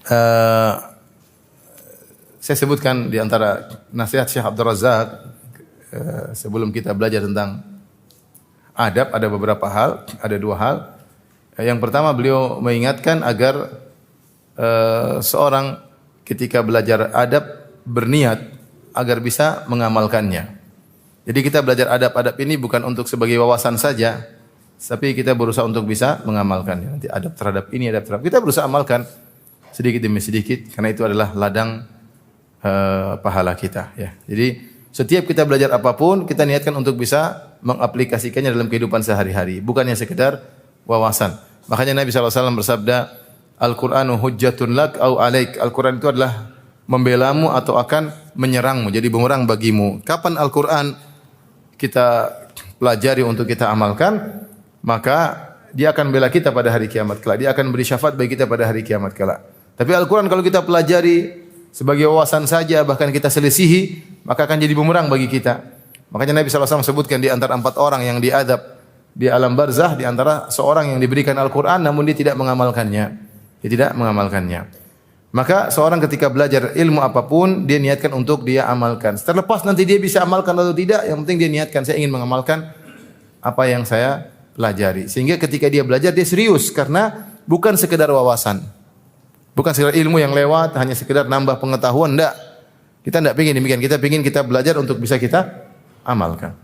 eh, saya sebutkan di antara nasihat Syekh Abdul Razak sebelum kita belajar tentang adab ada beberapa hal, ada dua hal. Yang pertama beliau mengingatkan agar seorang ketika belajar adab berniat agar bisa mengamalkannya. Jadi kita belajar adab-adab ini bukan untuk sebagai wawasan saja, tapi kita berusaha untuk bisa mengamalkannya. Nanti adab terhadap ini, adab terhadap kita berusaha amalkan sedikit demi sedikit karena itu adalah ladang pahala kita. Ya. Jadi setiap kita belajar apapun kita niatkan untuk bisa mengaplikasikannya dalam kehidupan sehari-hari, bukannya sekedar wawasan. Makanya Nabi SAW bersabda, Al-Qur'anu hujjatun lak au alaik. Al-Qur'an itu adalah membelamu atau akan menyerangmu, jadi bumerang bagimu. Kapan Al-Qur'an kita pelajari untuk kita amalkan, maka dia akan bela kita pada hari kiamat kelak. Dia akan beri syafaat bagi kita pada hari kiamat kelak. Tapi Al-Qur'an kalau kita pelajari sebagai wawasan saja, bahkan kita selisihi, maka akan jadi bumerang bagi kita. Makanya Nabi SAW sebutkan di antara 4 orang yang diadab di alam barzah, di antara seorang yang diberikan Al-Qur'an namun dia tidak mengamalkannya. Dia tidak mengamalkannya. Maka seorang ketika belajar ilmu apapun, dia niatkan untuk dia amalkan. Terlepas nanti dia bisa amalkan atau tidak, yang penting dia niatkan, saya ingin mengamalkan apa yang saya pelajari. Sehingga ketika dia belajar, dia serius. Karena bukan sekedar wawasan. Bukan sekedar ilmu yang lewat, hanya sekedar nambah pengetahuan, enggak. Kita enggak ingin demikian. Kita ingin kita belajar untuk bisa kita amalkan.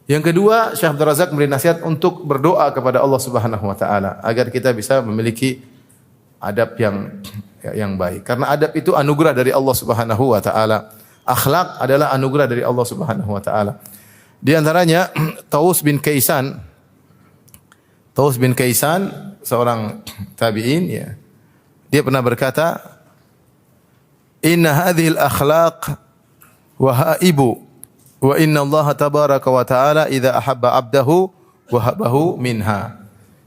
Yang kedua, Syekh Abdul Razak memberi nasihat untuk berdoa kepada Allah Subhanahu wa taala agar kita bisa memiliki adab yang baik. Karena adab itu anugerah dari Allah Subhanahu wa taala. Akhlak adalah anugerah dari Allah Subhanahu wa taala. Di antaranya Taus bin Kaisan seorang tabi'in ya. Dia pernah berkata, "Inna hadhil akhlaq wahaibu wa inna Allah tabaraka wa taala idza ahabba 'abdahu wahabahu minha."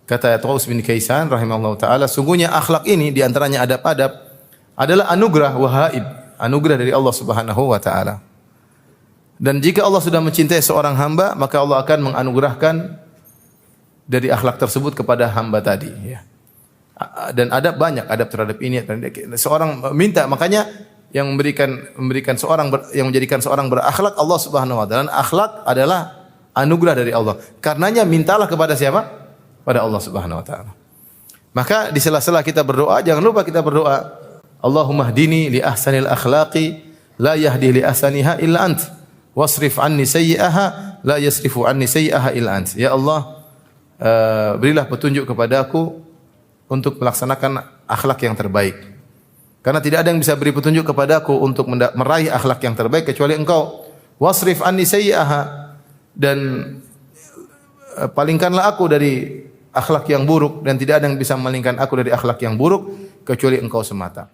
Kata Taus bin Kaisan rahimahullah taala, sungguhnya akhlak ini di antaranya adab-adab adalah anugerah wahaib, anugerah dari Allah Subhanahu wa taala. Dan jika Allah sudah mencintai seorang hamba, maka Allah akan menganugerahkan dari akhlak tersebut kepada hamba tadi ya. Dan adab banyak, adab terhadap ini, seorang minta, makanya yang memberikan seorang yang menjadikan seorang berakhlak Allah Subhanahu wa taala. Akhlak adalah anugerah dari Allah. Karenanya mintalah kepada siapa? Pada Allah Subhanahu wa taala. Maka di sela-sela kita berdoa, jangan lupa kita berdoa, Allahumma hdini li ahsanil akhlaqi la yahdi li ahsaniha illa ant wasrif anni sayyi'aha la yasrifu anni sayyi'aha illa ant. Ya Allah, berilah petunjuk kepadaku untuk melaksanakan akhlak yang terbaik. Karena tidak ada yang bisa beri petunjuk kepadaku untuk meraih akhlak yang terbaik kecuali Engkau. Wasrif anni sayyi'aha, dan palingkanlah aku dari akhlak yang buruk, dan tidak ada yang bisa memalingkan aku dari akhlak yang buruk kecuali Engkau semata.